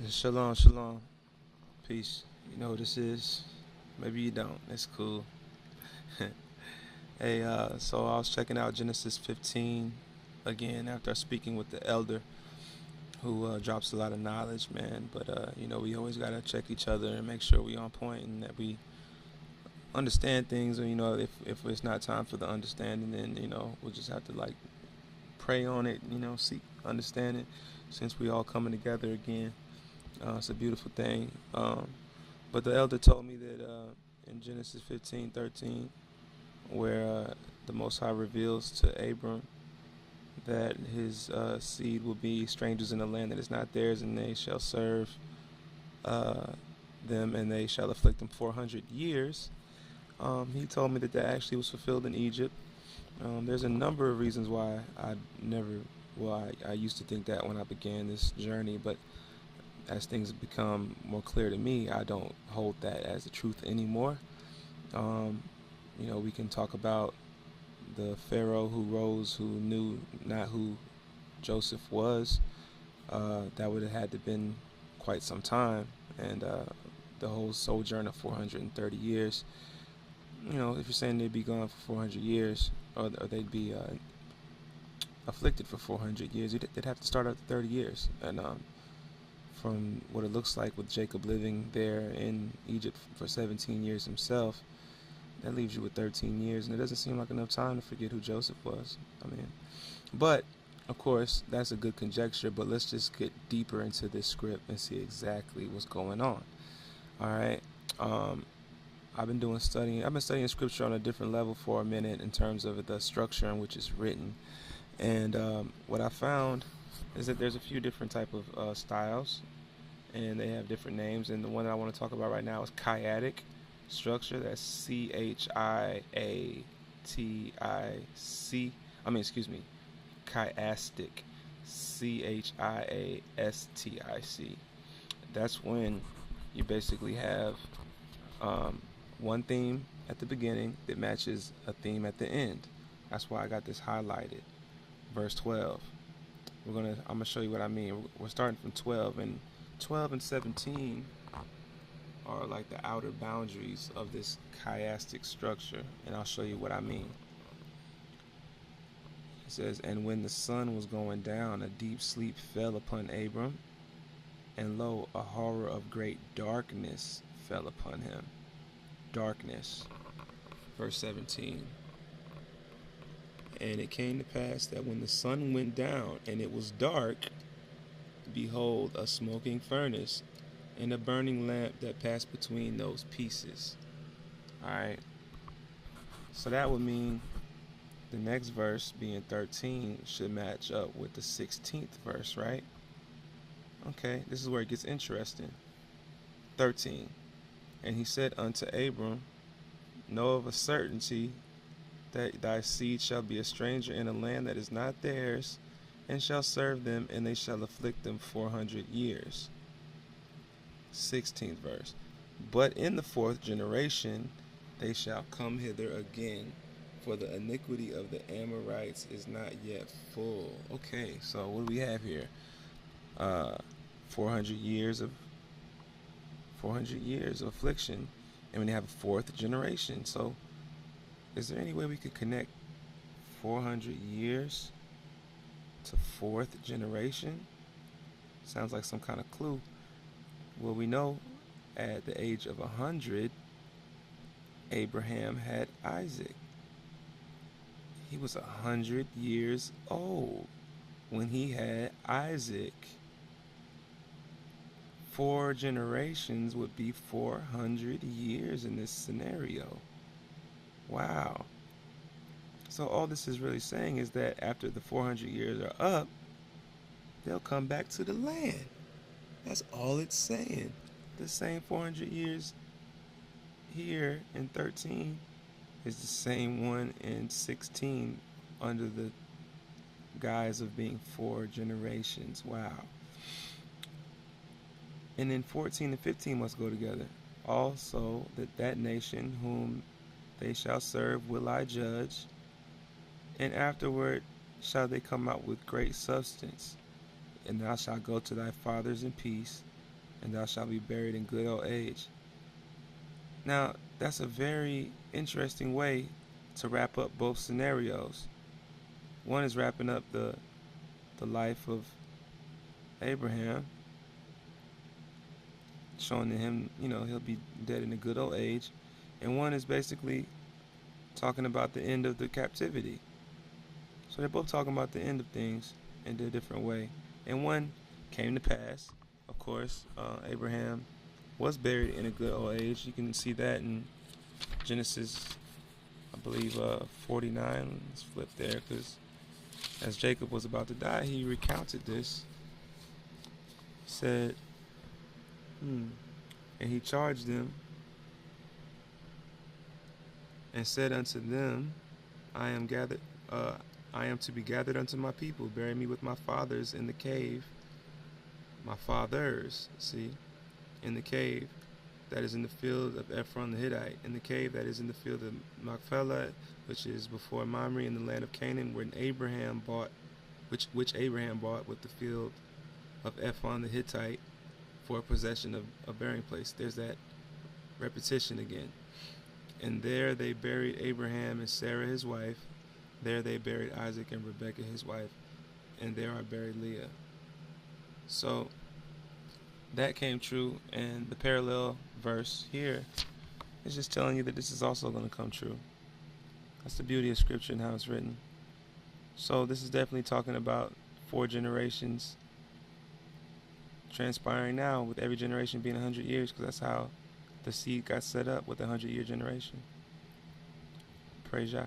Shalom, shalom. Peace. You know who this is? Maybe you don't. It's cool. Hey, so I was checking out Genesis 15 again after speaking with the elder who drops a lot of knowledge, man. But, we always got to check each other and make sure we on point and that we understand things. And, if it's not time for the understanding, then, we'll just have to, pray on it, seek understanding since we all coming together again. It's a beautiful thing. But the elder told me that in Genesis 15:13, where the Most High reveals to Abram that his seed will be strangers in a land that is not theirs, and they shall serve uh, them, and they shall afflict them 400 years. He told me that that actually was fulfilled in Egypt. There's a number of reasons why I used to think that when I began this journey, but as things have become more clear to me, I don't hold that as the truth anymore. Um, we can talk about the Pharaoh who rose, who knew not who Joseph was. That would have had to been quite some time, and the whole sojourn of 430 years. If you're saying they'd be gone for 400 years, or they'd be afflicted for 400 years, they'd have to start at 30 years, and from what it looks like with Jacob living there in Egypt for 17 years himself, that leaves you with 13 years, and it doesn't seem like enough time to forget who Joseph was. But of course, that's a good conjecture, but let's just get deeper into this script and see exactly what's going on. All right. I've been studying scripture on a different level for a minute in terms of the structure in which it's written. And what I found is that there's a few different type of styles, and they have different names. And the one that I want to talk about right now is chiastic structure. That's Chiatic. Chiastic. Chiastic. That's when you basically have one theme at the beginning that matches a theme at the end. That's why I got this highlighted. Verse 12. I'm gonna show you what I mean. We're starting from 12, and 12 and 17 are like the outer boundaries of this chiastic structure, and I'll show you what I mean. It says, "And when the sun was going down, a deep sleep fell upon Abram, and lo, a horror of great darkness fell upon him." Darkness. Verse 17. "And it came to pass that when the sun went down and it was dark, behold, a smoking furnace and a burning lamp that passed between those pieces." Alright. So that would mean the next verse, being 13, should match up with the 16th verse, right? Okay, this is where it gets interesting. 13. "And he said unto Abram, Know of a certainty that thy seed shall be a stranger in a land that is not theirs, and shall serve them, and they shall afflict them 400 years. 16th verse. "But in the fourth generation they shall come hither again, for the iniquity of the Amorites is not yet full." Okay, so what do we have here? 400 years of 400 years of affliction, and when they have a fourth generation. So is there any way we could connect 400 years to fourth generation? Sounds like some kind of clue. Well, we know at the age of 100, Abraham had Isaac. He was 100 years old when he had Isaac. 4 generations would be 400 years in this scenario. Wow. So all this is really saying is that after the 400 years are up, they'll come back to the land. That's all it's saying. The same 400 years here in 13 is the same one in 16 under the guise of being 4 generations. Wow. And then 14 and 15 must go together. "Also that nation whom they shall serve will I judge, and afterward shall they come out with great substance. And thou shalt go to thy fathers in peace, and thou shalt be buried in good old age. Now, that's a very interesting way to wrap up both scenarios. One is wrapping up the life of Abraham, showing that him, he'll be dead in a good old age. And one is basically talking about the end of the captivity. So they're both talking about the end of things in a different way. And one came to pass. Of course, Abraham was buried in a good old age. You can see that in Genesis, I believe, 49. Let's flip there, because as Jacob was about to die, he recounted this. He said, and he charged them and said unto them, I am to be gathered unto my people. Bury me with my fathers in the cave. My fathers, in the cave that is in the field of Ephron the Hittite, in the cave that is in the field of Machpelah, which is before Mamre in the land of Canaan, which Abraham bought with the field of Ephron the Hittite for a possession of a burying place. There's that repetition again. And there they buried Abraham and Sarah his wife. There they buried Isaac and Rebekah his wife. And there I buried Leah. So that came true, and the parallel verse here is just telling you that this is also going to come true. That's the beauty of Scripture and how it's written. So this is definitely talking about 4 generations transpiring now, with every generation being 100 years, because that's how the seed got set up, with the 100-year generation. Praise Yah.